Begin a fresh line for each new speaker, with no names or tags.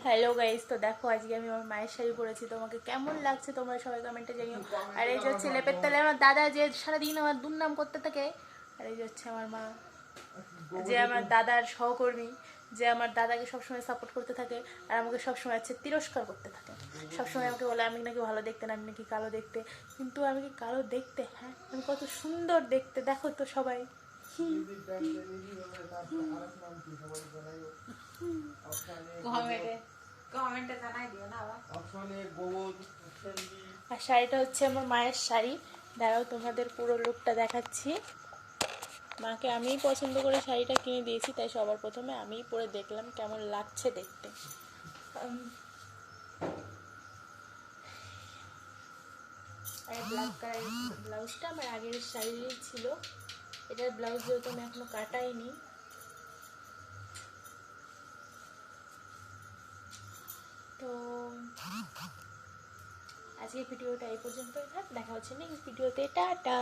Hello guys, তো দেখো আজকে আমি আমার মায়ের শাড়ি পরেছি। তোমাকে কেমন লাগছে তোমরা সবাই কমেন্টে জানিও। আর এই যে হচ্ছে লেপের তলে আমার দাদা, যে সারাদিন আমার দুর্নাম করতে থাকে। আর এই যে হচ্ছে আমার মা, যে আমার দাদার সহকর্মী, যে আমার দাদাকে সবসময় সাপোর্ট করতে থাকে আর আমাকে সবসময় হচ্ছে তিরস্কার করতে থাকে। সবসময় আমাকে বলে আমি নাকি ভালো দেখতে না, আমি নাকি কালো দেখতে। কিন্তু আমি কি কালো দেখতে? হ্যাঁ, আমি কত সুন্দর দেখতে, দেখো তো সবাই। আর শাড়িটা হচ্ছে আমার মায়ের শাড়ি। দাঁড়াও তোমাদের পুরো লুকটা দেখাচ্ছি। মাকে আমিই পছন্দ করে শাড়িটা কিনে দিয়েছি, তাই সবার প্রথমে আমিই পরে দেখলাম কেমন লাগছে দেখতে। আর ব্ল্যাক কালারের ব্লাউজটা আমার আগের শাড়িরই ছিল। এটার ব্লাউজ যেহেতু আমি এখনো কাটাইনি। তো আজকের ভিডিওটা এই পর্যন্তই থাক, দেখা হচ্ছে নেক্সট ভিডিওতে। টাটা।